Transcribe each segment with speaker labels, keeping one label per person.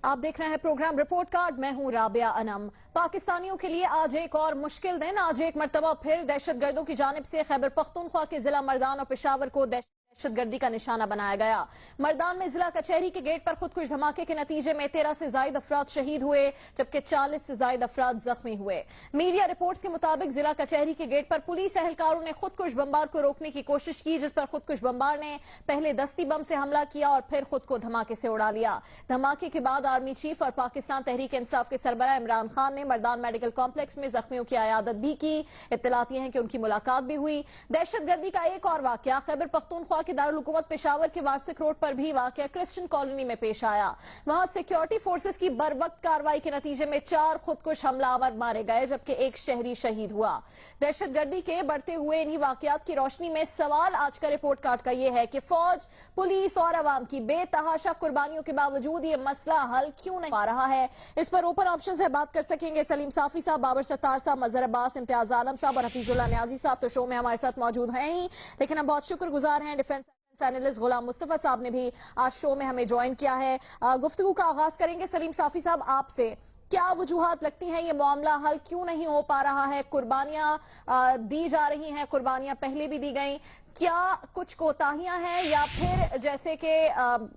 Speaker 1: आप देख रहे हैं प्रोग्राम रिपोर्ट कार्ड। मैं हूं राबिया अनम। पाकिस्तानियों के लिए आज एक और मुश्किल दिन। आज एक मर्तबा फिर दहशतगर्दों की जानिब से खैबर पख्तूनख्वा के जिला मर्दान और पेशावर को दहशतगर्दी का निशाना बनाया गया। मर्दान में जिला कचहरी के गेट पर खुदकुश धमाके के नतीजे में 13 से ज्यादा अफराद शहीद हुए, जबकि 40 से ज्यादा अफराद जख्मी हुए। मीडिया रिपोर्ट्स के मुताबिक जिला कचहरी के गेट पर पुलिस एहलकारों ने खुदकुश बमबार को रोकने की कोशिश की, जिस पर खुदकुश बमबार ने पहले दस्ती बम से हमला किया और फिर खुद को धमाके से उड़ा लिया। धमाके के बाद आर्मी चीफ और पाकिस्तान तहरीक इंसाफ के सरबराह इमरान खान ने मर्दान मेडिकल कॉम्प्लेक्स में जख्मियों की अयादत भी की। इत्तलात हैं कि उनकी मुलाकात भी हुई। दहशतगर्दी का एक और वाकया खैबर पख्तूनख्वा के दारुल हुकूमत पेशावर के वार्सिक रोड पर भी वाकया क्रिश्चियन कॉलोनी में पेश आया। वहां सिक्योरिटी फोर्सेस की बरवक्त कार्रवाई के नतीजे में 4 खुदकुश हमलावर मारे गए, जबकि एक शहरी शहीद हुआ। दहशतगर्दी के बढ़ते हुए इन्हीं वाकयात की रोशनी में सवाल आज का रिपोर्ट कार्ड का यह है कि फौज, पुलिस और अवाम की बेतहाशा कुर्बानियों के बावजूद ये मसला हल क्यों नहीं पा रहा है। इस पर ओपन ऑप्शन से बात कर सकेंगे सलीम साफी साहब, बाबर सत्तार साहब, मजहर अब्बास, इम्तियाज आलम साहब और हफीजुल्लाह न्याजी साहब तो शो में हमारे साथ मौजूद हैं ही, लेकिन हम बहुत शुक्रगुजार हैं डिफेंस एनालिस्ट गुलाम मुस्तफा साहब ने भी आज शो में हमें ज्वाइन किया है। गुफ्तगू का आगाज करेंगे सलीम साफी साहब आपसे। क्या वजूहात लगती हैं ये मामला हल क्यों नहीं हो पा रहा है? कुर्बानियां दी जा रही हैं, कुर्बानियां पहले भी दी गई, क्या कुछ कोताहियां हैं या फिर जैसे कि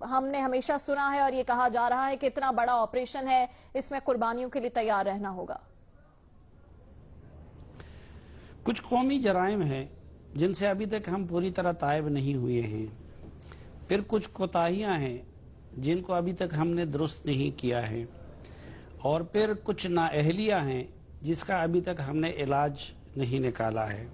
Speaker 1: हमने हमेशा सुना है और ये कहा जा रहा है कि इतना बड़ा ऑपरेशन है, इसमें कुर्बानियों के लिए तैयार रहना होगा?
Speaker 2: कुछ कौमी जराइम हैं जिनसे अभी तक हम पूरी तरह तायब नहीं हुए हैं। फिर कुछ कोताहियां हैं जिनको अभी तक हमने दुरुस्त नहीं किया है, और फिर कुछ नाअहलियां हैं जिसका अभी तक हमने इलाज नहीं निकाला है।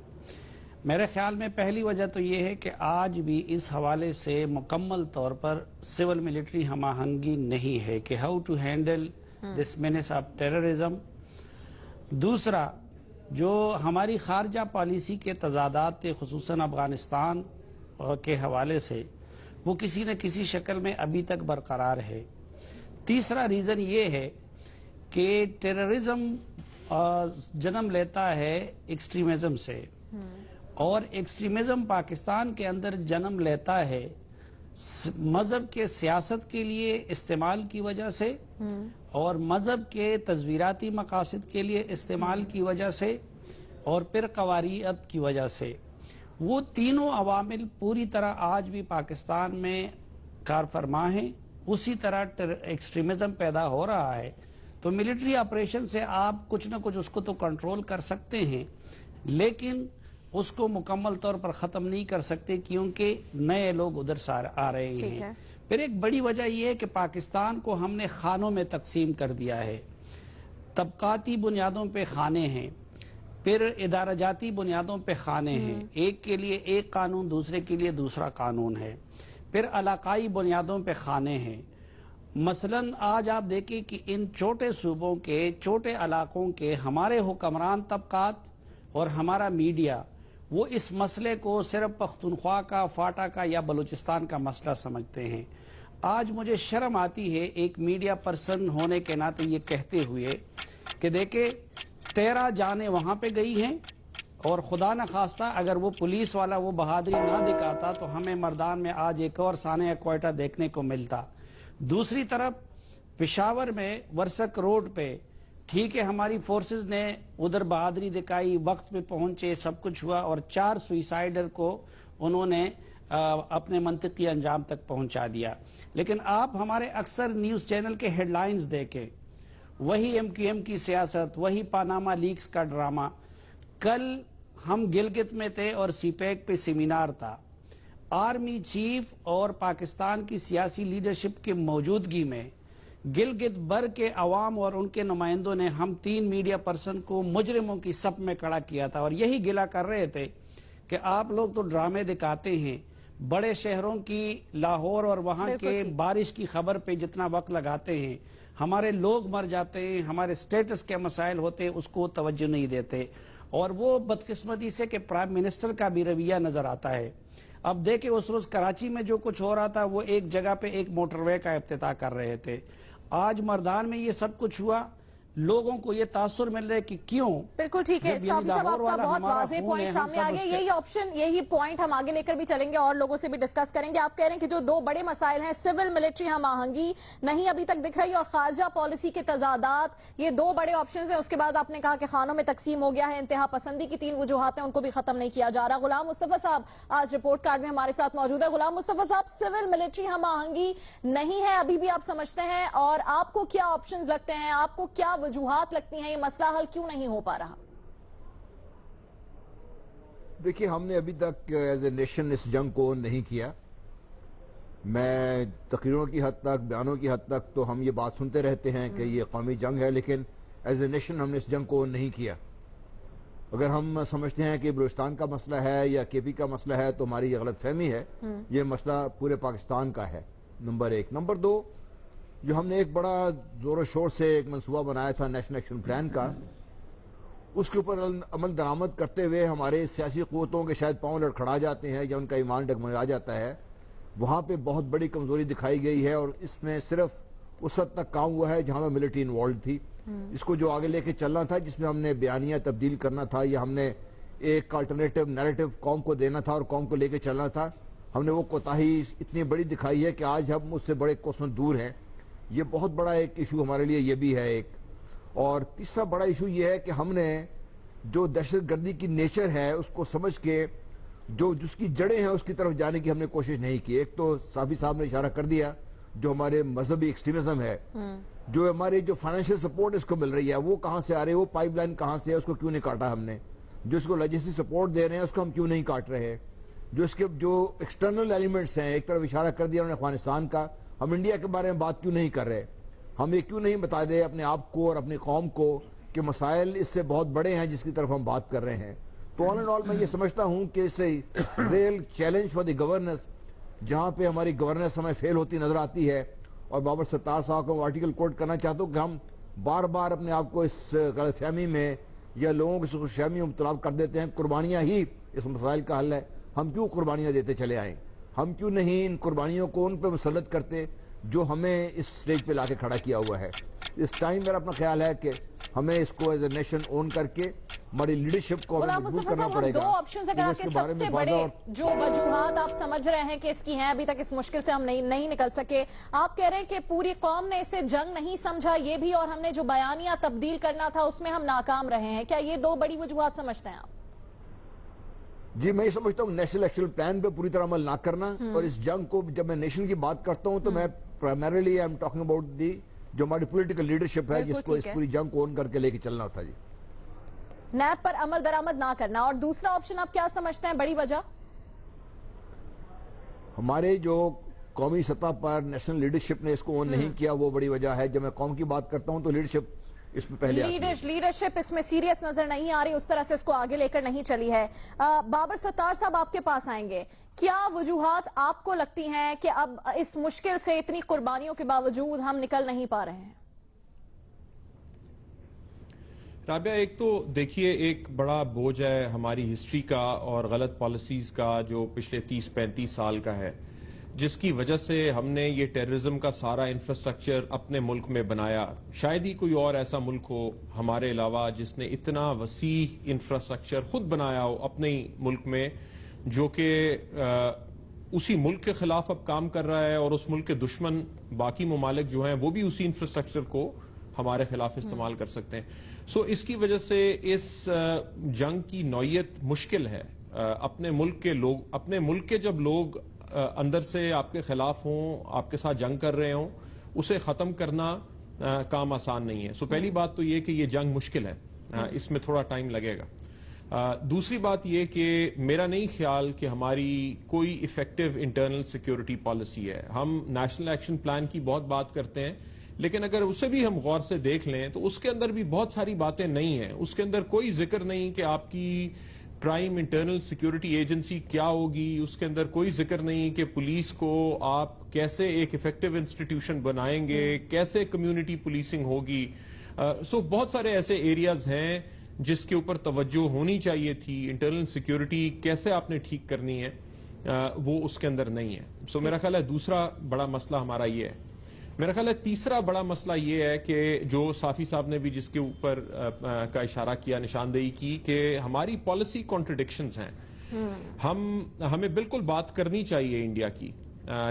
Speaker 2: मेरे ख्याल में पहली वजह तो ये है कि आज भी इस हवाले से मुकम्मल तौर पर सिविल मिलिट्री हमाहंगी नहीं है कि how to handle this menace of terrorism. दूसरा, जो हमारी खारजा पॉलिसी के तजादात थे खुसूसन अफगानिस्तान के हवाले से, वो किसी न किसी शक्ल में अभी तक बरकरार है। तीसरा रीज़न ये है कि टेररिज्म जन्म लेता है एक्सट्रीमिज्म से, और एक्सट्रीमिज्म पाकिस्तान के अंदर जन्म लेता है मजहब के सियासत के लिए इस्तेमाल की वजह से और मजहब के तज़वीराती मकासद के लिए इस्तेमाल की वजह से और फिर कवारियत की वजह से। वो तीनों अवामिल पूरी तरह आज भी पाकिस्तान में कारफरमा हैं। उसी तरह एक्सट्रीमिज्म पैदा हो रहा है, तो मिलिट्री ऑपरेशन से आप कुछ न कुछ उसको तो कंट्रोल कर सकते हैं, लेकिन उसको मुकम्मल तौर पर ख़त्म नहीं कर सकते क्योंकि नए लोग उधर से आ रहे हैं। फिर एक बड़ी वजह यह है कि पाकिस्तान को हमने खानों में तकसीम कर दिया है। तबकाती बुनियादों पे खाने हैं, फिर इदाराजाती बुनियादों पे खाने हैं। एक के लिए एक कानून, दूसरे के लिए दूसरा कानून है। फिर इलाकाई बुनियादों पे खाने हैं। मसलन आज आप देखें कि इन छोटे सूबों के, छोटे इलाकों के हमारे हुक्मरान तबकात और हमारा मीडिया वो इस मसले को सिर्फ पख्तूनख्वा का, फाटा का या बलूचिस्तान का मसला समझते हैं। आज मुझे शर्म आती है एक मीडिया पर्सन होने के नाते ये कहते हुए कि देखे 13 जानें वहां पे गई हैं, और खुदा न खास्ता अगर वो पुलिस वाला वो बहादुरी ना दिखाता तो हमें मर्दान में आज एक और साने क्वेटा देखने को मिलता। दूसरी तरफ पेशावर में वर्सक रोड पे ठीक है, हमारी फोर्सेस ने उधर बहादुरी दिखाई, वक्त पे पहुंचे, सब कुछ हुआ और 4 सुइसाइडर को उन्होंने अपने मंतकी अंजाम तक पहुंचा दिया। लेकिन आप हमारे अक्सर न्यूज़ चैनल के हेडलाइंस देखें, वही MQM की सियासत, वही पानामा लीक्स का ड्रामा। कल हम गिलगित में थे और सीपैक पे सेमिनार था। आर्मी चीफ और पाकिस्तान की सियासी लीडरशिप की मौजूदगी में गिलगित बर के अवाम और उनके नुमाइंदों ने हम 3 मीडिया पर्सन को मुजरिमों की सप में खड़ा किया था, और यही गिला कर रहे थे कि आप लोग तो ड्रामे दिखाते हैं। बड़े शहरों की, लाहौर और वहां के बारिश की खबर पे जितना वक्त लगाते हैं, हमारे लोग मर जाते हैं, हमारे स्टेटस के मसाइल होते हैं, उसको तवज्जो नहीं देते। और वो बदकिस्मती से कि प्राइम मिनिस्टर का भी रवैया नजर आता है। अब देखे उस रोज कराची में जो कुछ हो रहा था, वो एक जगह पे एक मोटरवे का इफ्तिताह कर रहे थे। आज मर्दान में ये सब कुछ हुआ, लोगों को ये तासुर मिल रहा है कि क्यों।
Speaker 1: बिल्कुल ठीक है,
Speaker 2: जब ये
Speaker 1: साफी साहब
Speaker 2: लाहौर
Speaker 1: आपका
Speaker 2: वाला
Speaker 1: बहुत
Speaker 2: हमारा
Speaker 1: वाज़ेह
Speaker 2: खून
Speaker 1: पॉइंट
Speaker 2: है,
Speaker 1: सामने
Speaker 2: हम
Speaker 1: आ
Speaker 2: सब
Speaker 1: गया।
Speaker 2: उसके-
Speaker 1: यही ऑप्शन, यही पॉइंट हम आगे लेकर भी चलेंगे और लोगों से भी डिस्कस करेंगे। आप कह रहे हैं कि जो दो बड़े मसाइल हैं, सिविल मिलिट्री हम आहंगी नहीं अभी तक दिख रही और खारजा पॉलिसी के तजादात, ये दो बड़े ऑप्शन हैं। उसके बाद आपने कहा कि खानों में तकसीम हो गया है, इंतहा पसंदी की 3 वजूहात हैं, उनको भी खत्म नहीं किया जा रहा। गुलाम मुस्तफा साहब आज रिपोर्ट कार्ड में हमारे साथ मौजूद है। गुलाम मुस्तफा साहब, सिविल मिलिट्री हम आहंगी नहीं है अभी भी आप समझते हैं, और आपको क्या ऑप्शंस लगते हैं, आपको क्या वजूहात लगती हैं, ये मसला हल क्यों नहीं हो पा रहा?
Speaker 3: देखिए, हमने अभी तक एज ए नेशन इस जंग को नहीं किया। मैं तकरीरों की हद तक, बयानों की हद तक तो हम ये बात सुनते रहते हैं कि ये कौमी जंग है, लेकिन एज ए नेशन हमने इस जंग को नहीं किया। अगर हम समझते हैं कि बलूचिस्तान का मसला है या केपी का मसला है तो हमारी ये गलत फहमी है। ये मसला पूरे पाकिस्तान का है, नंबर 1। नंबर 2, जो हमने एक बड़ा जोर शोर से एक मनसूबा बनाया था नेशनल एक्शन प्लान का, उसके ऊपर अमल दरामद करते हुए हमारे सियासी क़ुव्वतों के शायद पांव लड़खड़ा जाते हैं या उनका ईमान डगमगा जाता है। वहाँ पे बहुत बड़ी कमजोरी दिखाई गई है और इसमें सिर्फ उस हद तक काम हुआ है जहाँ में मिलिट्री इन्वॉल्व थी। इसको जो आगे लेके चलना था, जिसमें हमने बयानिया तब्दील करना था या हमने एक अल्टरनेटिव नैरेटिव कौम को देना था और कौम को लेके चलना था, हमने वो कोताही इतनी बड़ी दिखाई है कि आज हम उससे बड़े कोसों दूर हैं। ये बहुत बड़ा एक इशू हमारे लिए ये भी है एक। और तीसरा बड़ा इशू ये है कि हमने जो दहशतगर्दी की नेचर है उसको समझ के जो जिसकी जड़ें हैं उसकी तरफ जाने की हमने कोशिश नहीं की। एक तो साफी साहब ने इशारा कर दिया, जो हमारे मजहबी एक्सट्रीमिज्म है, जो हमारे जो फाइनेंशियल सपोर्ट इसको मिल रही है वो कहां से आ रही है, वो पाइपलाइन कहां से है, उसको क्यों नहीं काटा हमने। जो इसको लॉजिस्टिक सपोर्ट दे रहे हैं उसको हम क्यों नहीं काट रहे। जो इसके जो एक्सटर्नल एलिमेंट्स हैं, एक तरफ इशारा कर दिया उन्होंने अफगानिस्तान का, हम इंडिया के बारे में बात क्यों नहीं कर रहे। हम ये क्यों नहीं बता दे अपने आप को और अपनी कौम को कि मसाइल इससे बहुत बड़े हैं जिसकी तरफ हम बात कर रहे हैं। तो ऑल एंड ऑल मैं ये समझता हूं कि इससे real challenge for the governance, जहां पे हमारी गवर्नेंस हमें फेल होती नजर आती है, और बाबर सत्तार साहब को आर्टिकल कोट करना चाहता हूं कि हम बार बार अपने आप को इस गलतफहमी में या लोगों की खुशफहमी में मुबतला कर देते हैं कुर्बानियां ही इस मसाइल का हल है। हम क्यों कुर्बानियां देते चले आए, हम क्यों नहीं इन कुर्बानियों को उन पर मुसल्लत करते जो हमें इस स्टेज पे लाके खड़ा किया हुआ है। इस टाइम मेरा अपना ख्याल है कि हमें इसको एज ए नेशन ओन करके हमारी लीडरशिप को मजबूत करना पड़ेगा।
Speaker 1: दो ऑप्शन अगर आपके सबसे बड़े जो वजूहात आप समझ रहे हैं कि इसकी हैं, अभी तक इस मुश्किल से हम नहीं निकल सके, आप कह रहे हैं कि पूरी कौम ने इसे जंग नहीं समझा ये भी, और हमने जो बयानिया तब्दील करना था उसमें हम नाकाम रहे हैं, क्या ये दो बड़ी वजूहात समझते हैं आप?
Speaker 3: जी, मैं ये समझता हूँ नेशनल एक्शन प्लान पे पूरी तरह अमल ना करना, और इस जंग को जब मैं नेशन की बात करता हूँ तो मैं primarily I am talking about the जो हमारी पॉलिटिकल लीडरशिप है, जिसको इस पूरी जंग को ऑन करके लेके चलना होता है। जी,
Speaker 1: नैब पर अमल दरामद ना करना। और दूसरा ऑप्शन आप क्या समझते हैं बड़ी वजह?
Speaker 3: हमारे जो कौमी सतह पर नेशनल लीडरशिप ने इसको ऑन नहीं किया, वो बड़ी वजह है। जब मैं कौम की बात करता हूं तो लीडरशिप इसमें पहले
Speaker 1: लीडरशिप इसमें सीरियस नजर नहीं आ रही, उस तरह से इसको आगे लेकर नहीं चली है। बाबर सत्तार साहब आपके पास आएंगे, क्या वजूहात आपको लगती हैं कि अब इस मुश्किल से इतनी कुर्बानियों के बावजूद हम निकल नहीं पा रहे हैं?
Speaker 4: राबिया, एक तो देखिए एक बड़ा बोझ है हमारी हिस्ट्री का और गलत पॉलिसीज का जो पिछले 30-35 साल का है, जिसकी वजह से हमने ये टेररिज्म का सारा इंफ्रास्ट्रक्चर अपने मुल्क में बनाया। शायद ही कोई और ऐसा मुल्क हो हमारे अलावा जिसने इतना वसी इंफ्रास्ट्रक्चर खुद बनाया हो अपने ही मुल्क में, जो कि उसी मुल्क के खिलाफ अब काम कर रहा है, और उस मुल्क के दुश्मन बाकी ममालिक जो हैं वो भी उसी इंफ्रास्ट्रक्चर को हमारे खिलाफ इस्तेमाल कर सकते हैं। सो इसकी वजह से इस जंग की नौयत मुश्किल है। अपने मुल्क के लोग, अपने मुल्क के जब लोग अंदर से आपके खिलाफ हों, आपके साथ जंग कर रहे हों, उसे खत्म करना काम आसान नहीं है। सो पहली बात तो ये कि ये जंग मुश्किल है, इसमें थोड़ा टाइम लगेगा। दूसरी बात ये कि मेरा नहीं ख्याल कि हमारी कोई इफेक्टिव इंटरनल सिक्योरिटी पॉलिसी है। हम नेशनल एक्शन प्लान की बहुत बात करते हैं, लेकिन अगर उसे भी हम गौर से देख लें तो उसके अंदर भी बहुत सारी बातें नहीं हैं। उसके अंदर कोई जिक्र नहीं कि आपकी प्राइम इंटरनल सिक्योरिटी एजेंसी क्या होगी, उसके अंदर कोई जिक्र नहीं कि पुलिस को आप कैसे एक इफेक्टिव इंस्टीट्यूशन बनाएंगे, कैसे कम्युनिटी पुलिसिंग होगी। सो बहुत सारे ऐसे एरियाज हैं जिसके ऊपर तवज्जो होनी चाहिए थी। इंटरनल सिक्योरिटी कैसे आपने ठीक करनी है, वो उसके अंदर नहीं है। सो मेरा ख्याल है दूसरा बड़ा मसला हमारा ये है। میرا خیال ہے تیسرا بڑا مسئلہ یہ ہے کہ جو صافی صاحب نے بھی جس کے اوپر کا اشارہ کیا، نشاندہی کی، کہ ہماری پالیسی کانٹرڈکشنز ہیں. ہمیں بالکل بات کرنی چاہیے انڈیا کی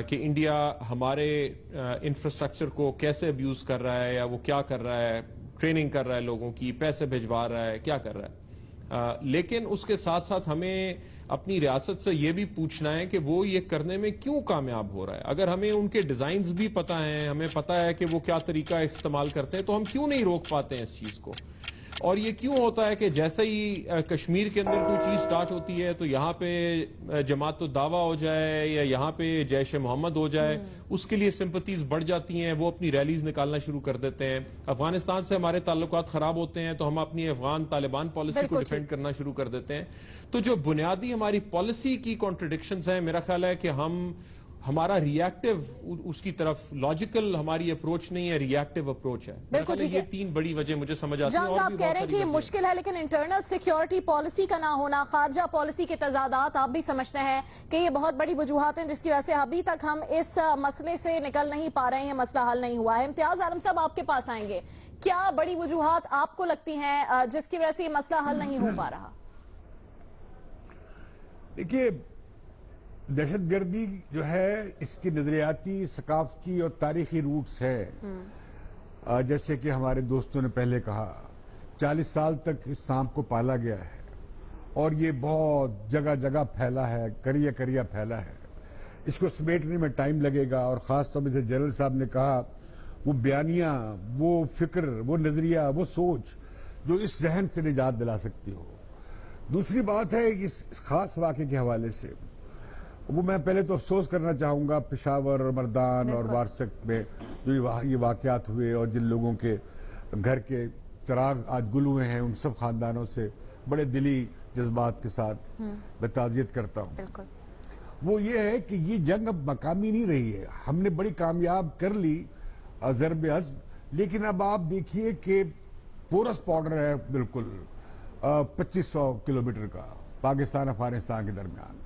Speaker 4: کہ انڈیا ہمارے انفراسٹرکچر کو کیسے ابیوز کر رہا ہے، یا وہ کیا کر رہا ہے، ٹریننگ کر رہا ہے لوگوں کی، پیسے بھجوا رہا ہے، کیا کر رہا ہے. لیکن اس کے ساتھ ساتھ ہمیں اپنی ریاست سے یہ بھی پوچھنا ہے کہ وہ یہ کرنے میں کیوں کامیاب ہو رہا ہے. اگر ہمیں ان کے ڈیزائنز بھی پتہ ہیں، ہمیں پتہ ہے کہ وہ کیا طریقہ استعمال کرتے ہیں، تو ہم کیوں نہیں روک پاتے ہیں اس چیز کو. اور یہ کیوں ہوتا ہے کہ جیسے ہی کشمیر کے اندر کوئی چیز سٹارٹ ہوتی ہے تو یہاں پہ جماعت الدعوہ ہو جائے یا یہاں پہ جیش محمد ہو جائے، اس کے لیے سمپتیز بڑھ جاتی ہیں، وہ اپنی ریلیز نکالنا شروع کر دیتے ہیں. افغانستان سے ہمارے تعلقات خراب ہوتے ہیں تو ہم اپنی افغان طالبان پالیسی کو ڈیفینڈ کرنا شروع کر دیتے ہیں. تو جو بنیادی ہماری پالیسی کی کانٹرڈکشنز ہیں، میرا خیال ہے کہ ہمارا ری ایکٹیو اس کی طرف لاجیکل ہماری اپروچ نہیں ہے، ری ایکٹیو اپروچ ہے.
Speaker 1: بالکل
Speaker 4: یہ تین بڑی وجہ مجھے سمجھ آتی ہیں.
Speaker 1: جنگ آپ کہہ رہے ہیں کہ یہ مشکل ہے، لیکن انٹرنل سیکیورٹی پالیسی کا نہ ہونا، خارجہ پالیسی کے تضادات آپ بھی سمجھتے ہیں کہ یہ بہت بڑی وجوہات ہیں جس کی وجہ سے ابھی تک ہم اس مسئلے سے نکل نہیں پا رہے ہیں، مسئلہ حل نہیں ہوا ہے. امتیاز عالم صاحب آپ کے پاس آئیں گے. کیا بڑی وجوہات آپ کو لگتی ہیں جس کی وجہ سے یہ مسئلہ حل نہیں ہو پا رہا؟
Speaker 5: دیکھیے، دہشت گردی جو ہے اس کی نظریاتی، ثقافتی اور تاریخی روٹس ہے. جیسے کہ ہمارے دوستوں نے پہلے کہا، 40 سال تک اس سانپ کو پالا گیا ہے اور یہ بہت جگہ جگہ پھیلا ہے، کریا کریا پھیلا ہے. اس کو سمیٹنے میں ٹائم لگے گا، اور خاص طور سے جنرل صاحب نے کہا، وہ بیانیہ، وہ فکر، وہ نظریہ، وہ سوچ جو اس ذہن سے نجات دلا سکتی ہو. دوسری بات ہے اس خاص واقعے کے حوالے سے، وہ میں پہلے تو افسوس کرنا چاہوں گا پشاور اور مردان اور وارسک میں جو یہ واقعات ہوئے، اور جن لوگوں کے گھر کے چراغ آج گل ہوئے ہیں، ان سب خاندانوں سے بڑے دلی جذبات کے ساتھ میں تعزیت کرتا ہوں. وہ یہ ہے کہ یہ جنگ اب مقامی نہیں رہی ہے. ہم نے بڑی کامیاب کر لی ضرب عزم، لیکن اب آپ دیکھیے کہ پورس بارڈر ہے بالکل 2500 کلومیٹر کا پاکستان افغانستان کے درمیان.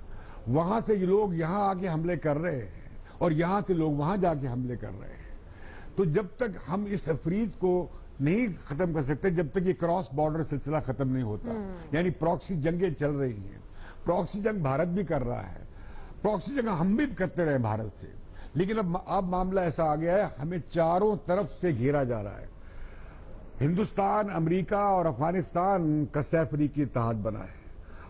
Speaker 5: وہاں سے یہ لوگ یہاں آ کے حملے کر رہے ہیں اور یہاں سے لوگ وہاں جا کے حملے کر رہے ہیں. تو جب تک ہم اس افرید کو نہیں ختم کر سکتے، جب تک یہ کراس بارڈر سلسلہ ختم نہیں ہوتا، یعنی پراکسی جنگیں چل رہی ہیں. پراکسی جنگ بھارت بھی کر رہا ہے، پراکسی جنگ ہم بھی کرتے رہے بھارت سے، لیکن اب معاملہ ایسا آ گیا ہے، ہمیں چاروں طرف سے گھیرا جا رہا ہے. ہندوستان، امریکہ اور افغانستان کا سہ فریقی اتحاد بنا ہے.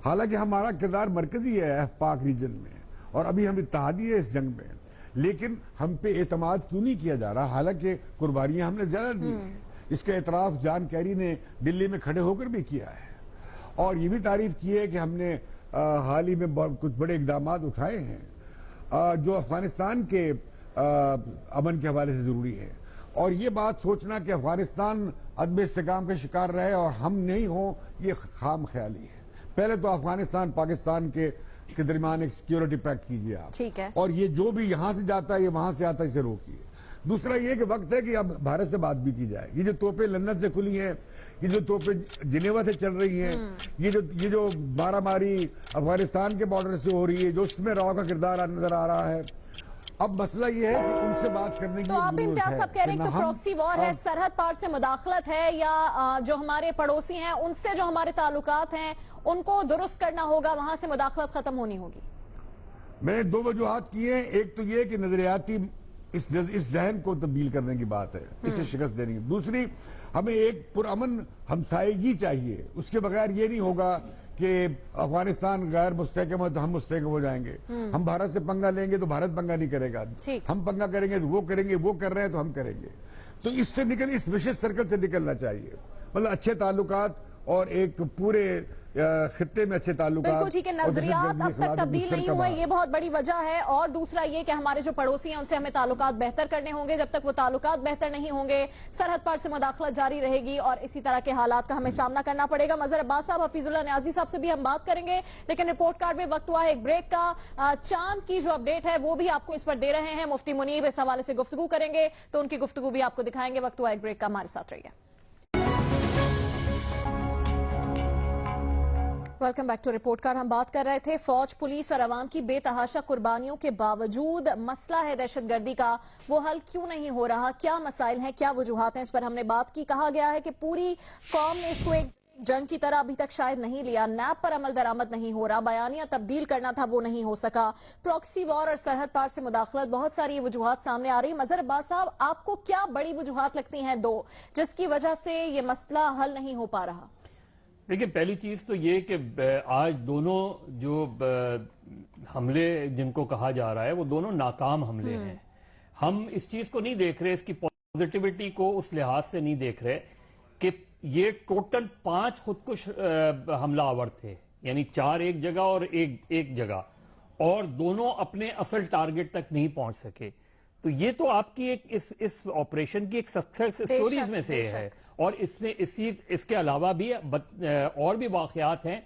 Speaker 5: حالانکہ ہمارا کردار مرکزی ہے پاک ریجن میں، اور ابھی ہم اتحادی ہے اس جنگ میں، لیکن ہم پہ اعتماد کیوں نہیں کیا جا رہا؟ حالانکہ قربانیاں ہم نے زیادہ دی ہیں. اس کا اعتراف جان کیری نے دلی میں کھڑے ہو کر بھی کیا ہے، اور یہ بھی تعریف کی ہے کہ ہم نے حال ہی میں کچھ بڑے اقدامات اٹھائے ہیں جو افغانستان کے امن کے حوالے سے ضروری ہے. اور یہ بات سوچنا کہ افغانستان عدم استحکام کا شکار رہے اور ہم نہیں ہوں، یہ خام خیالی ہے. پہلے تو افغانستان پاکستان کے درمیان ایک سیکیورٹی پیکٹ کیجیے آپ،
Speaker 1: ٹھیک ہے،
Speaker 5: اور یہ جو بھی یہاں سے جاتا ہے، یہ وہاں سے آتا ہے، اسے روکیے. دوسرا یہ کہ وقت ہے کہ اب بھارت سے بات بھی کی جائے. یہ جو توپیں لندن سے کھلی ہیں، یہ جو توپیں جنیوا سے چل رہی ہیں، یہ جو مارا ماری افغانستان کے بارڈر سے ہو رہی ہے، جو اس میں راؤ کا کردار نظر آ رہا ہے، اب مسئلہ یہ ہے کہ ان سے بات کرنے کی.
Speaker 1: تو آپ امتیاز صاحب کہہ رہے ہیں کہ پراکسی وار ہے، سرحد پار سے مداخلت ہے، یا جو ہمارے پڑوسی ہیں ان سے جو ہمارے تعلقات ہیں ان کو درست کرنا ہوگا، وہاں سے مداخلت ختم ہونی ہوگی؟ میں
Speaker 5: نے دو وجوہات کی ہیں. ایک تو یہ کہ نظریاتی اس ذہن کو تبدیل کرنے کی بات ہے، اسے شکست دینے کی. دوسری، ہمیں ایک پرامن ہمسائیگی چاہیے. اس کے بغیر یہ نہیں ہوگا کہ افغانستان غیر مستحکم ہے تو ہم مستحکم ہو جائیں گے. ہم بھارت سے پنگا لیں گے تو بھارت پنگا نہیں کرے گا. ہم پنگا کریں گے تو وہ کریں گے، وہ کر رہے ہیں تو ہم کریں گے. تو اس سے اس وشیش سرکل سے نکلنا چاہیے. مطلب اچھے تعلقات اور ایک پورے خطے میں اچھے تعلقات.
Speaker 1: بالکل ٹھیک ہے، نظریات اب تک تبدیل نہیں ہوئے، یہ بہت بڑی وجہ ہے. اور دوسرا یہ کہ ہمارے جو پڑوسی ہیں ان سے ہمیں تعلقات بہتر کرنے ہوں گے. جب تک وہ تعلقات بہتر نہیں ہوں گے، سرحد پار سے مداخلت جاری رہے گی اور اسی طرح کے حالات کا ہمیں سامنا کرنا پڑے گا. مظہر عباس صاحب، حفیظ اللہ نیازی صاحب سے بھی ہم بات کریں گے، لیکن رپورٹ کارڈ میں وقت ہوا ہے ایک بریک کا. چاند کی جو اپڈیٹ ہے وہ بھی آپ کو اس پر دے رہے ہیں. مفتی منیب اس حوالے سے گفتگو کریں گے تو ان کی گفتگو بھی آپ کو دکھائیں گے. وقت ہوا ایک بریک کا، ہمارے ساتھ رہیے. Welcome back to report card. हम बात कर रहे थे फौज, पुलिस और अवाम की बेतहाशा कुर्बानियों के बावजूद मसला है दहशतगर्दी का, वो हल क्यों नहीं हो रहा, क्या मसाइल हैं, क्या वजूहात हैं, इस पर हमने बात की। कहा गया है कि पूरी कौम ने इसको एक जंग की तरह अभी तक शायद नहीं लिया, नैप पर अमल दरामद नहीं हो रहा, बयानियां तब्दील करना था वो नहीं हो सका, प्रॉक्सी वॉर और सरहद पार से मुदाखलत, बहुत सारी वजूहात सामने आ रही। मजहर अब्बास साहब, आपको क्या बड़ी वजूहात लगती हैं दो, जिसकी वजह से ये मसला हल नहीं हो पा रहा?
Speaker 6: देखिए, पहली चीज तो ये कि आज दोनों जो हमले जिनको कहा जा रहा है वो दोनों नाकाम हमले हैं। हम इस चीज को नहीं देख रहे, इसकी पॉजिटिविटी को उस लिहाज से नहीं देख रहे कि ये टोटल 5 खुदकुश हमलावर थे, यानी 4 एक जगह और एक जगह, और दोनों अपने असल टारगेट तक नहीं पहुंच सके। तो ये तो आपकी एक इस ऑपरेशन की एक सक्सेस स्टोरीज में से है। और इसके अलावा भी और भी वाकयात हैं।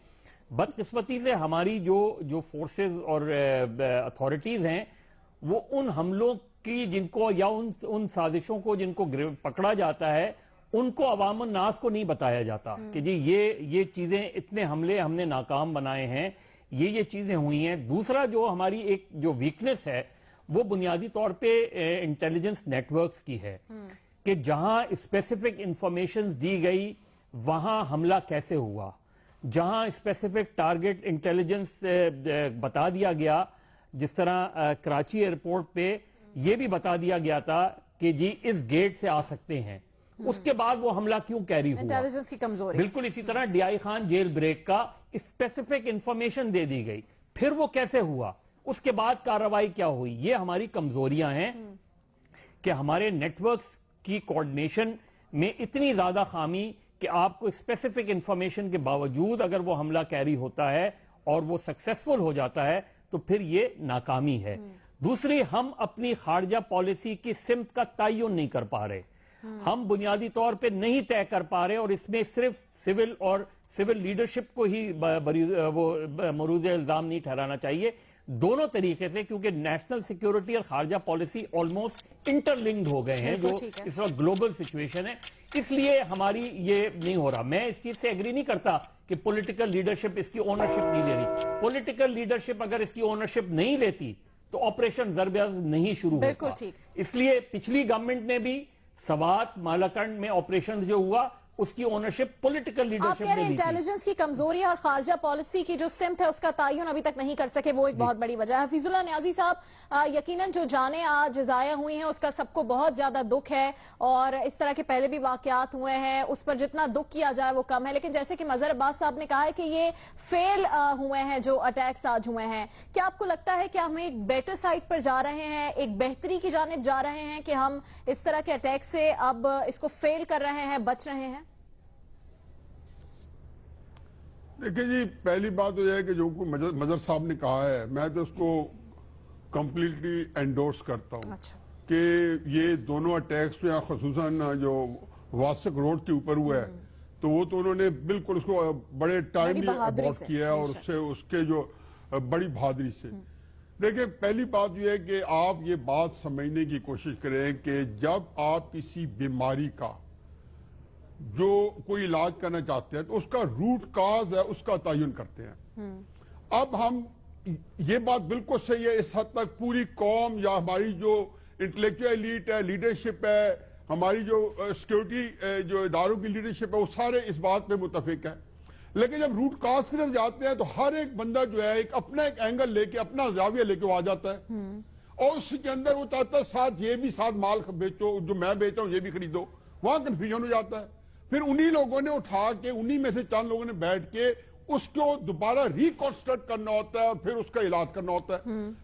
Speaker 6: बदकिस्मती से हमारी जो फोर्सेस और अथॉरिटीज हैं वो उन हमलों की जिनको या उन साजिशों को जिनको पकड़ा जाता है उनको अवामुन नास को नहीं बताया जाता कि जी ये चीजें, इतने हमले हमने नाकाम बनाए हैं, ये चीजें हुई हैं। दूसरा जो हमारी एक जो वीकनेस है वो बुनियादी तौर पे इंटेलिजेंस नेटवर्क्स की है कि जहां स्पेसिफिक इंफॉर्मेशन दी गई वहां हमला कैसे हुआ, जहां स्पेसिफिक टारगेट इंटेलिजेंस बता दिया गया। जिस तरह कराची एयरपोर्ट पे ये भी बता दिया गया था कि जी इस गेट से आ सकते हैं, उसके बाद वो हमला क्यों कैरी हुआ,
Speaker 1: इंटेलिजेंस की कमजोरी।
Speaker 6: बिल्कुल इसी तरह डीआई खान जेल ब्रेक का स्पेसिफिक इंफॉर्मेशन दे दी गई, फिर वो कैसे हुआ, उसके बाद कार्रवाई क्या हुई। ये हमारी कमजोरियां हैं कि हमारे नेटवर्क्स की कोऑर्डिनेशन में इतनी ज्यादा खामी कि आपको स्पेसिफिक इंफॉर्मेशन के बावजूद अगर वो हमला कैरी होता है और वो सक्सेसफुल हो जाता है तो फिर ये नाकामी है। दूसरी, हम अपनी खारजा पॉलिसी की सिमत का तयन नहीं कर पा रहे, हम बुनियादी तौर पे नहीं तय कर पा रहे, और इसमें सिर्फ सिविल लीडरशिप को ही मरूज इल्जाम नहीं ठहराना चाहिए, दोनों तरीके से, क्योंकि नेशनल सिक्योरिटी और खारजा पॉलिसी ऑलमोस्ट इंटरलिंक्ड हो गए हैं जो इस वक्त ग्लोबल सिचुएशन है। इसलिए हमारी ये नहीं हो रहा। मैं इस चीज से एग्री नहीं करता कि पॉलिटिकल लीडरशिप इसकी ओनरशिप नहीं ले रही। पॉलिटिकल लीडरशिप अगर इसकी ओनरशिप नहीं लेती तो ऑपरेशन ज़रबयाज़ नहीं शुरू होता। इसलिए पिछली गवर्नमेंट ने भी सवात मालाकंड में ऑपरेशन जो हुआ उसकी ओनरशिप पॉलिटिकल लीडरशिप ने ली थी।
Speaker 1: इंटेलिजेंस की कमजोरी और खारजा पॉलिसी की जो सिमत है उसका तयन अभी तक नहीं कर सके, वो एक बहुत बड़ी वजह है। हफीजुल्लाह न्याजी साहब, यकीनन जो जानें आज जाया हुई हैं उसका सबको बहुत ज्यादा दुख है, और इस तरह के पहले भी वाकयात हुए हैं, उस पर जितना दुख किया जाए वो कम है। लेकिन जैसे कि मजहर अब्बास साहब ने कहा है कि ये फेल हुए हैं जो अटैक्स आज हुए हैं, क्या आपको लगता है कि हम एक बेटर साइड पर जा रहे हैं, एक बेहतरी की जानिब जा रहे हैं कि हम इस तरह के अटैक से अब इसको फेल कर रहे हैं, बच रहे हैं?
Speaker 7: देखिए जी, पहली बात तो यह है कि जो मजहर साहब ने कहा है मैं तो उसको कंप्लीटली एंडोर्स करता हूँ।
Speaker 1: अच्छा।
Speaker 7: कि ये दोनों अटैक्स जो खसूसन जो वासक रोड के ऊपर हुआ है तो वो तो उन्होंने बिल्कुल उसको बड़े टाइमली अबॉर्ट किया है, और उसके जो बड़ी बहादुरी से। देखिए, पहली बात यह है कि आप ये बात समझने की कोशिश करें कि जब आप किसी बीमारी का जो कोई इलाज करना चाहते हैं तो उसका रूट काज है, उसका तयन करते हैं। अब हम ये बात बिल्कुल सही है, इस हद तक पूरी कौम या हमारी जो इंटेलेक्चुअल एलीट है, लीडरशिप है, हमारी जो सिक्योरिटी जो इदारों की लीडरशिप है, वो सारे इस बात पे मुतफिक है। लेकिन जब रूट काज की तरफ जाते हैं तो हर एक बंदा जो है अपना एक एंगल लेके, अपना जाविया लेके वो आ जाता है, और उसके अंदर वो चाहता है साथ ये भी साथ माल बेचो, जो मैं बेच रहा हूं ये भी खरीदो। वहां कंफ्यूजन हो जाता है। फिर उन्हीं लोगों ने उठा के, उन्हीं में से चंद लोगों ने बैठ के उसको दोबारा रिकॉन्स्ट्रक्ट करना होता है और फिर उसका इलाज करना होता है।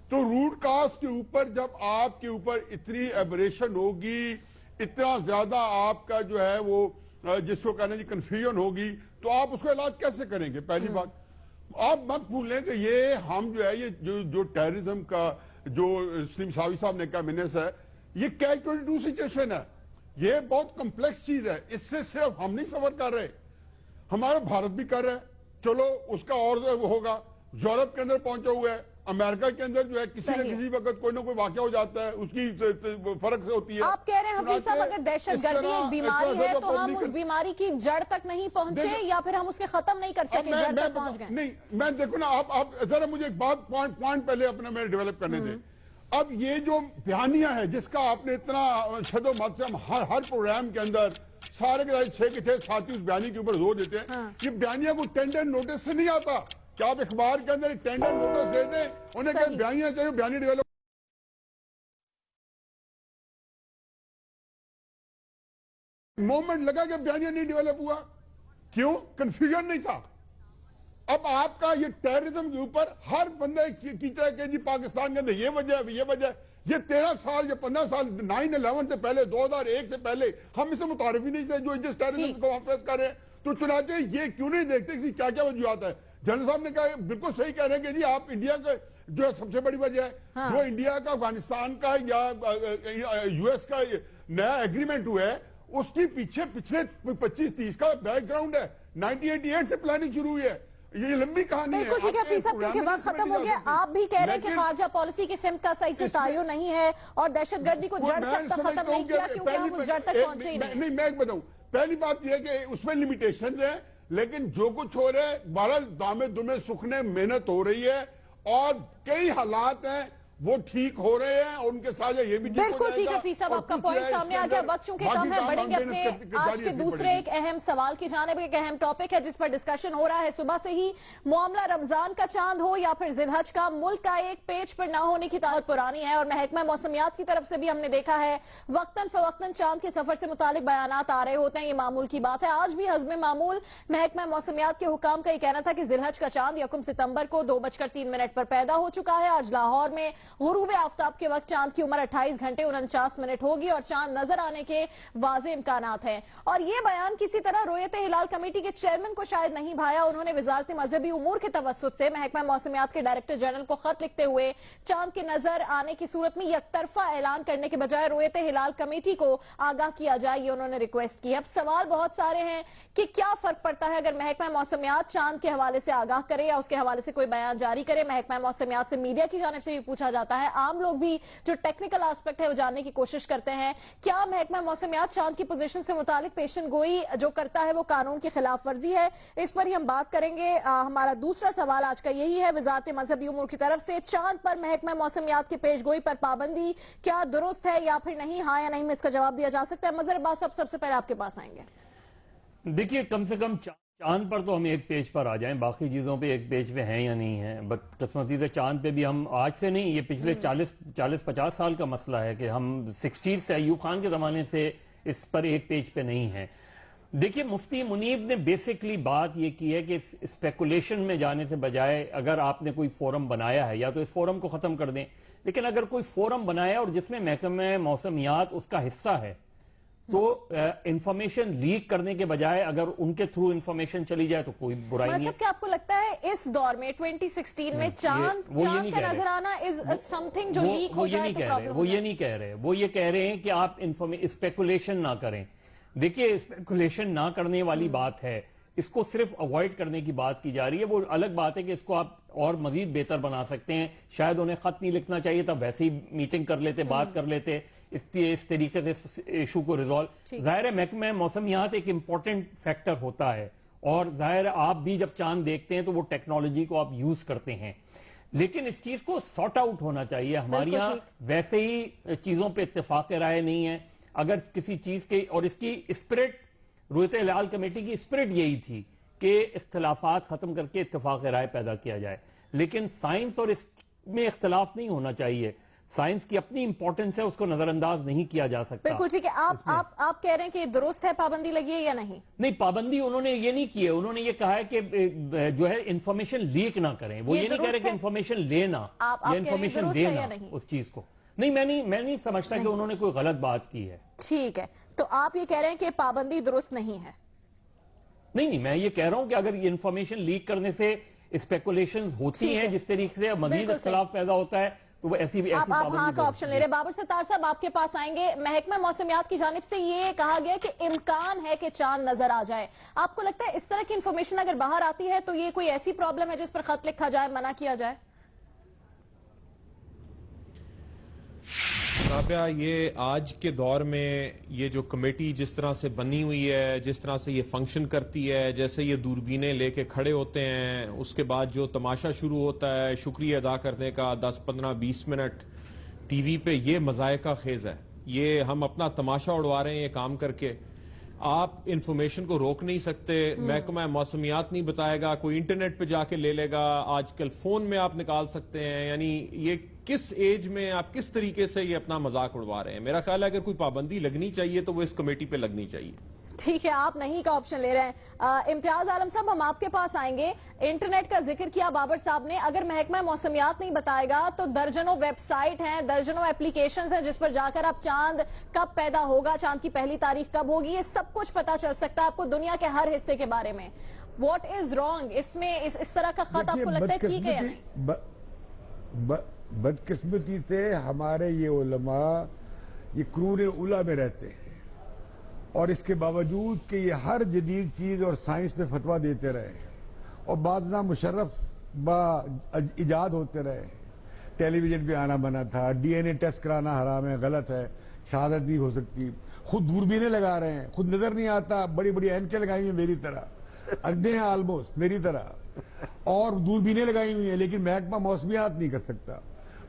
Speaker 7: तो रूट काज के ऊपर जब आपके ऊपर इतनी एबरेशन होगी, इतना ज्यादा आपका जो है वो जिसको कहना जी कंफ्यूजन होगी, तो आप उसका इलाज कैसे करेंगे? पहली बात आप मत भूलें कि ये हम जो है ये जो टेररिज्म का जो सलीम सावी साहब ने कहा मिनस है, ये कैच 22 सिचुएशन है, ये बहुत कॉम्प्लेक्स चीज है। इससे सिर्फ हम नहीं सफर कर रहे, हमारा भारत भी कर रहा है, चलो उसका और वो होगा, यूरोप के अंदर पहुंचा हुआ है, امریکہ کے اندر جو ہے کسی نہ کسی وقت کوئی نہ کوئی واقعہ ہو جاتا ہے, اس کی فرق ہوتی ہے.
Speaker 1: آپ کہہ رہے ہیں حفیظ صاحب اگر دہشت گردی ایک بیماری ہے تو ہم اس بیماری کی جڑ تک نہیں پہنچے یا پھر ہم اس کے ختم نہیں کر سکے, جڑ تک پہنچ گئے؟
Speaker 7: نہیں, میں دیکھو نا, آپ ذرا مجھے ایک بات پوائنٹ پہلے اپنا میں ڈیولپ کرنے دیں. اب یہ جو بیانیہ ہے جس کا آپ نے اتنا شد و مت سے ہم ہر پروگرام کے اندر سارے کے 6 ساتھی اس بیانی کے اوپر زور دیتے ہیں, یہ بیانیہ کو ٹینڈر نوٹس سے نہیں آتا کہ آپ اخبار کے اندر ایک ٹینڈر نوٹس دے دیں, انہیں کہ بیانیہ چاہیے, بیانی ڈیولپ مومنٹ لگا کہ بیانیہ نہیں ڈیولپ ہوا. کیوں؟ کنفیوژن نہیں تھا. اب آپ کا یہ ٹیررزم کے اوپر ہر بندے کہتا ہے کہ جی پاکستان کے اندر یہ وجہ ہے, یہ وجہ ہے. یہ 13 سال یا 15 سال 9/11 سے پہلے 2001 سے پہلے ہم اسے متعارف ہی نہیں تھے جو جس ٹیررزم کو ہم فیس کر رہے ہیں. تو چنانچہ یہ کیوں نہیں دیکھتے کہ کیا کیا وجوہات ہے. جنرل صاحب نے کہا بالکل صحیح کہہ رہے ہیں کہ جی آپ انڈیا کا جو سب سے بڑی وجہ ہے جو انڈیا کا افغانستان کا یا یو ایس کا نیا ایگریمنٹ ہوا ہے اس کی پیچھے پچھلے 25-30 کا بیک گراؤنڈ ہے. 1988 سے پلاننگ شروع ہوئی ہے. یہ لمبی کہانی ہے.
Speaker 1: بالکل ٹھیک ہے حفیظ صاحب, کیونکہ وقت ختم ہو گیا. آپ بھی کہہ رہے ہیں کہ خارجہ پالیسی کی سمت کا صحیح سے تعین نہیں ہے اور دہشت گردی کو جڑ سے ختم نہیں کیا کیونکہ ہم اس جڑ تک پہنچے ہی نہیں.
Speaker 7: میں ایک بتاؤں, پہلی بات یہ ہے کہ اس میں لیمیٹیشنز ہیں, لیکن جو کچھ ہو رہا ہے بہرحال دامے دمے سکھنے محنت ہو رہی ہے اور کئی حالات ہیں وہ ٹھیک ہو رہے ہیں اور ان کے ساتھ یہ بھی
Speaker 1: بالکل ٹھیک ہے. حفیظ صاحب آپ کا پوائنٹ سامنے آ گیا. وقت چونکہ کم ہے, بڑھیں گے اپنے آج کے دوسرے ایک اہم سوال کی جانب. ایک اہم ٹاپک ہے جس پر ڈسکشن ہو رہا ہے صبح سے ہی. معاملہ رمضان کا چاند ہو یا پھر ذی الحج کا, ملک کا ایک پیج پر نہ ہونے کی تعداد پرانی ہے اور محکمہ موسمیات کی طرف سے بھی ہم نے دیکھا ہے وقتاً فوقتاً چاند کے سفر سے متعلق بیانات آ رہے ہوتے ہیں. یہ معمول کی بات ہے. آج بھی حزب معمول محکمہ موسمیات کے حکام کا یہ کہنا تھا کہ ذی الحج کا چاند 1 ستمبر کو 2:03 پر پیدا ہو چکا ہے. آج لاہور میں غروب آفتاب کے وقت چاند کی عمر 28 گھنٹے 49 ہوگی اور چاند نظر آنے کے واضح امکانات ہیں. اور یہ بیان کسی طرح رویت ہلال کمیٹی کے چیئرمین کو شاید نہیں بھایا. انہوں نے وزارت مذہبی امور کے توسط سے محکمہ موسمیات کے ڈائریکٹر جنرل کو خط لکھتے ہوئے چاند کے نظر آنے کی صورت میں یک طرفہ اعلان کرنے کے بجائے رویت ہلال کمیٹی کو آگاہ کیا جائے, یہ انہوں نے ریکویسٹ کی. اب سوال بہت سارے ہیں کہ کیا فرق پڑتا ہے اگر محکمہ موسمیات چاند کے حوالے سے آگاہ کرے یا اس کے حوالے سے کوئی بیان جاری کرے. محکمہ موسمیات سے میڈیا کی جانب سے بھی پوچھا جاتا ہے, عام لوگ بھی جو ٹیکنیکل آسپیکٹ ہے وہ جاننے کی کوشش کرتے ہیں کیا محکمہ موسمیات چاند کی پوزیشن سے متعلق پیشن گوئی جو کرتا ہے وہ قانون کی خلاف ورزی ہے. اس پر ہی ہم بات کریں گے. ہمارا دوسرا سوال آج کا یہی ہے وزارت مذہبی امور کی طرف سے چاند پر محکمہ موسمیات کی پیش گوئی پر پابندی کیا درست ہے یا پھر نہیں, ہاں یا نہیں میں اس کا جواب دیا جا سکتا ہے. مظہر عباس صاحب سب سے پہلے آپ کے پاس آئیں گے.
Speaker 6: دیکھیے کم سے کم چاند پر تو ہم ایک پیج پر آ جائیں, باقی چیزوں پہ ایک پیج پہ ہیں یا نہیں ہیں. بدقسمتی سے چاند پہ بھی ہم آج سے نہیں, یہ پچھلے 40-50 سال کا مسئلہ ہے کہ ہم 60s سے ایوب خان کے زمانے سے اس پر ایک پیج پہ نہیں ہیں. دیکھیے مفتی منیب نے بیسکلی بات یہ کی ہے کہ اسپیکولیشن میں جانے سے بجائے اگر آپ نے کوئی فورم بنایا ہے یا تو اس فورم کو ختم کر دیں, لیکن اگر کوئی فورم بنایا اور جس میں محکمہ موسمیات اس کا حصہ ہے تو انفارمیشن لیک کرنے کے بجائے اگر ان کے تھرو انفارمیشن چلی جائے تو کوئی برائی نہیں ہے.
Speaker 1: کیا آپ کو لگتا ہے اس دور میں 2016 میں چاند کا نظر آنا از سم تھنگ جو لیک ہو جائے تو پرابلم؟
Speaker 6: وہ یہ نہیں کہہ رہے, وہ یہ کہہ رہے ہیں کہ آپ اسپیکولیشن نہ کریں. دیکھیے اسپیکولیشن نہ کرنے والی بات ہے, اس کو صرف اوائڈ کرنے کی بات کی جا رہی ہے. وہ الگ بات ہے کہ اس کو آپ اور مزید بہتر بنا سکتے ہیں. شاید انہیں خط نہیں لکھنا چاہیے تھا, ویسے ہی میٹنگ کر لیتے, بات کر لیتے, اس طریقے سے ایشو کو ریزالو. ظاہر ہے محکمہ موسمیات ایک امپورٹنٹ فیکٹر ہوتا ہے اور ظاہر آپ بھی جب چاند دیکھتے ہیں تو وہ ٹیکنالوجی کو آپ یوز کرتے ہیں, لیکن اس چیز کو سارٹ آؤٹ ہونا چاہیے. ہمارے یہاں ویسے ہی چیزوں پہ اتفاق رائے نہیں ہے. اگر کسی چیز کے, اور اس کی اسپرٹ رویت ہلال کمیٹی کی اسپرٹ یہی تھی کہ اختلافات ختم کر کے اتفاق رائے پیدا کیا جائے, لیکن سائنس اور اس میں اختلاف نہیں ہونا چاہیے. سائنس کی اپنی امپورٹنس ہے, اس کو نظر انداز نہیں کیا جا سکتا.
Speaker 1: بالکل ٹھیک ہے. آپ کہہ رہے ہیں کہ درست ہے پابندی لگی ہے یا نہیں؟
Speaker 6: نہیں, پابندی انہوں نے یہ نہیں کی ہے. انہوں نے یہ کہا ہے کہ جو ہے انفارمیشن لیک نہ کریں. وہ یہ نہیں کہہ رہے کہ انفارمیشن لینا یا انفارمیشن دینا اس چیز کو. نہیں, میں نہیں سمجھتا کہ انہوں نے کوئی غلط بات کی ہے.
Speaker 1: ٹھیک ہے, تو آپ یہ کہہ رہے ہیں کہ پابندی درست نہیں ہے؟
Speaker 6: نہیں, میں یہ کہہ رہا ہوں کہ اگر یہ انفارمیشن لیک کرنے سے اسپیکولیشنز ہوتی ہیں جس طریقے سے مزید اختلاف پیدا ہوتا ہے تو وہ ایسی
Speaker 1: آپ ہاں کا آپشن لے رہے. بابر ستار صاحب آپ کے پاس آئیں گے. محکمہ موسمیات کی جانب سے یہ کہا گیا کہ امکان ہے کہ چاند نظر آ جائے. آپ کو لگتا ہے اس طرح کی انفارمیشن اگر باہر آتی ہے تو یہ کوئی ایسی پرابلم ہے جس پر خط لکھا جائے, منع کیا جائے؟
Speaker 4: رابعہ، یہ آج کے دور میں یہ جو کمیٹی جس طرح سے بنی ہوئی ہے، جس طرح سے یہ فنکشن کرتی ہے، جیسے یہ دوربینیں لے کے کھڑے ہوتے ہیں، اس کے بعد جو تماشا شروع ہوتا ہے شکریہ ادا کرنے کا 10 15 20 منٹ ٹی وی پہ، یہ مذائقہ خیز ہے. یہ ہم اپنا تماشا اڑوا رہے ہیں یہ کام کر کے. آپ انفارمیشن کو روک نہیں سکتے، محکمہ موسمیات نہیں بتائے گا، کوئی انٹرنیٹ پہ جا کے لے لے گا، آج کل فون میں آپ نکال سکتے ہیں. یعنی یہ کس ایج میں آپ کس طریقے سے یہ اپنا مذاق اڑوا رہے ہیں؟ میرا خیال ہے اگر کوئی پابندی لگنی چاہیے تو وہ اس کمیٹی پہ لگنی چاہیے.
Speaker 1: ٹھیک ہے، آپ نہیں کا آپشن لے رہے ہیں. امتیاز عالم صاحب، ہم آپ کے پاس آئیں گے. انٹرنیٹ کا ذکر کیا بابر صاحب نے. اگر محکمہ موسمیات نہیں بتائے گا تو درجنوں ویب سائٹ ہیں، درجنوں اپلیکیشنز ہیں جس پر جا کر آپ چاند کب پیدا ہوگا، چاند کی پہلی تاریخ کب ہوگی، یہ سب کچھ پتا چل سکتا ہے آپ کو دنیا کے ہر حصے کے بارے میں. واٹ از رانگ اس میں؟ اس طرح کا خط آپ کو لگتا ہے ٹھیک ہے یا نہیں؟
Speaker 5: بدقسمتی سے ہمارے یہ علماء یہ قرون اولیٰ میں رہتے ہیں، اور اس کے باوجود کہ یہ ہر جدید چیز اور سائنس میں فتویٰ دیتے رہے اور بعض مشرف با ایجاد ہوتے رہے. ٹیلی ویژن پہ آنا بنا تھا، ڈی این اے ٹیسٹ کرانا حرام ہے، غلط ہے، شہادت نہیں ہو سکتی. خود دوربینیں لگا رہے ہیں، خود نظر نہیں آتا، بڑی بڑی اینکیں لگائی ہوئی ہیں میری طرح، اندھے ہیں آلموسٹ میری طرح، اور دوربینیں لگائی ہوئی ہیں، لیکن محکمہ موسمیات نہیں کر سکتا.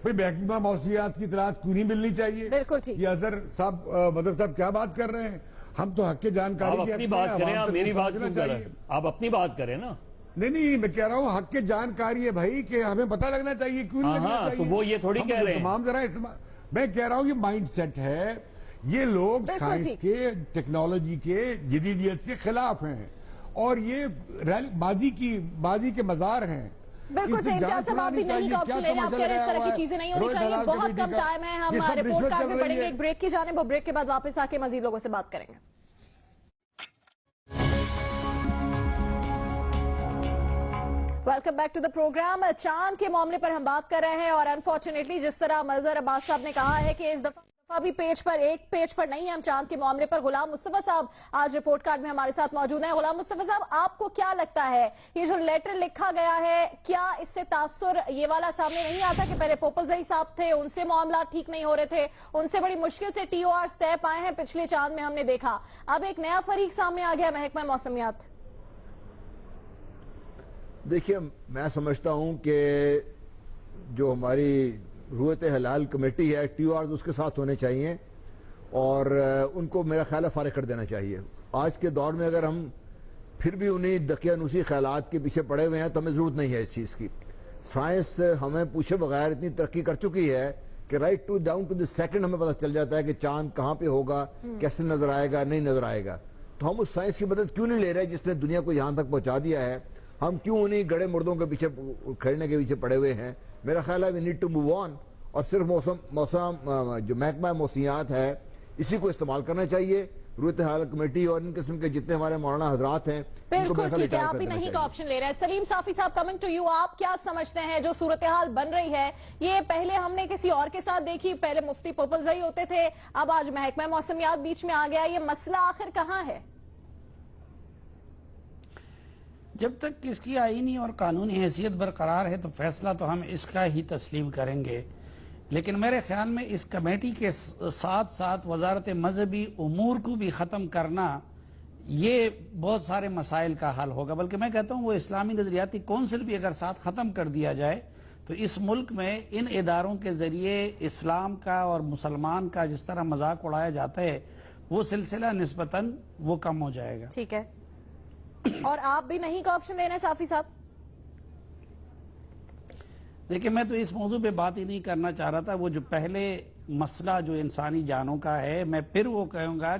Speaker 5: محکمہ موسمیات کی اطلاعات کیوں نہیں ملنی چاہیے؟
Speaker 1: بالکل ٹھیک.
Speaker 5: یہ اظہر صاحب مدر صاحب کیا بات کر رہے ہیں؟ ہم تو حق جانکاری
Speaker 6: آپ اپنی بات کریں، آپ میری بات کیوں کر رہے ہیں؟ آپ اپنی بات کریں نا.
Speaker 5: نہیں میں کہہ رہا ہوں حق جانکاری ہے بھائی، کہ ہمیں پتہ لگنا چاہیے، کیوں نہیں لگنا چاہیے؟
Speaker 6: تو وہ یہ تھوڑی کہہ رہے ہیں.
Speaker 5: تمام ذرا میں کہہ رہا ہوں یہ مائنڈ سیٹ ہے، یہ لوگ سائنس کے، ٹیکنالوجی کے، جدیدیت کے خلاف ہیں، اور یہ ماضی کے مزار ہیں.
Speaker 1: بالکل صحیح. امتیاز صاحب، آپ بھی نہیں کا آپشن لے رہے ہیں، آپ کہہ رہے ہیں اس طرح کی چیزیں نہیں ہونی چاہیے. بہت کم ٹائم ہے، ہم رپورٹ کارڈ میں پڑھیں گے ایک بریک کی جانب، اور بریک کے بعد واپس آ کے مزید لوگوں سے بات کریں گے. Welcome back to the programme. چاند کے معاملے پر ہم بات کر رہے ہیں، اور انفارچونیٹلی جس طرح مظہر عباس صاحب نے کہا ہے کہ اس دفعہ بھی ایک پیج پر نہیں ہے ہم چاند کے معاملے پر. غلام مصطفیٰ صاحب آج رپورٹ کارڈ میں ہمارے ساتھ موجود ہیں. غلام مصطفیٰ صاحب، آپ کو کیا لگتا ہے یہ جو لیٹر لکھا گیا ہے، کیا اس سے تاثر یہ والا سامنے نہیں آتا کہ پہلے پوپل زئی صاحب تھے، ان سے معاملات ٹھیک نہیں ہو رہے تھے، ان سے بڑی مشکل سے ٹی او آرز طے پائے ہیں پچھلے چاند میں ہم نے دیکھا، اب ایک نیا فریق سامنے آ گیا محکمہ موسمیات؟
Speaker 3: دیکھیے، میں سمجھتا ہوں کہ جو ہماری رویت حلال کمیٹی ہے، ٹی او آرز اس کے ساتھ ہونے چاہیے، اور ان کو میرا خیال ہے فارغ کر دینا چاہیے. آج کے دور میں اگر ہم پھر بھی انہیں دقیانوسی خیالات کے پیچھے پڑے ہوئے ہیں تو ہمیں ضرورت نہیں ہے اس چیز کی. سائنس ہمیں پوچھے بغیر اتنی ترقی کر چکی ہے کہ right to down to the second ہمیں پتہ چل جاتا ہے کہ چاند کہاں پہ ہوگا، کیسے نظر آئے گا، نہیں نظر آئے گا. تو ہم اس سائنس کی مدد کیوں نہیں لے رہے جس نے دنیا کو یہاں تک پہنچا دیا ہے؟ ہم کیوں انہیں گڑے مردوں کے پیچھے کھیلنے کے پیچھے پڑے ہوئے ہیں؟ میرا خیال ہے we need to move on, اور صرف موسم جو محکمہ موسمیات ہے اسی کو استعمال کرنا چاہیے. رویت حال کمیٹی اور ان قسم کے جتنے ہمارے مولانا حضرات ہیں،
Speaker 1: بالکل ٹھیک ہے، آپ بھی نہیں کا آپشن لے رہے ہیں. سلیم صافی صاحب، کمنگ ٹو یو، آپ کیا سمجھتے ہیں جو صورتحال بن رہی ہے یہ پہلے ہم نے کسی اور کے ساتھ دیکھی، پہلے مفتی پوپل زئی ہوتے تھے، اب آج محکمہ موسمیات بیچ میں آ گیا، یہ مسئلہ آخر کہاں ہے؟
Speaker 2: جب تک اس کی آئینی اور قانونی حیثیت برقرار ہے تو فیصلہ تو ہم اس کا ہی تسلیم کریں گے، لیکن میرے خیال میں اس کمیٹی کے ساتھ ساتھ وزارت مذہبی امور کو بھی ختم کرنا یہ بہت سارے مسائل کا حل ہوگا. بلکہ میں کہتا ہوں وہ اسلامی نظریاتی کونسل بھی اگر ساتھ ختم کر دیا جائے تو اس ملک میں ان اداروں کے ذریعے اسلام کا اور مسلمان کا جس طرح مذاق اڑایا جاتا ہے وہ سلسلہ نسبتاً وہ کم ہو جائے گا.
Speaker 1: ٹھیک ہے، اور آپ بھی نہیں کا آپشن لینا ہے صافی صاحب؟
Speaker 2: دیکھیں، میں تو اس موضوع پہ بات ہی نہیں کرنا چاہ رہا تھا. وہ جو پہلے مسئلہ جو انسانی جانوں کا ہے، میں پھر وہ کہوں گا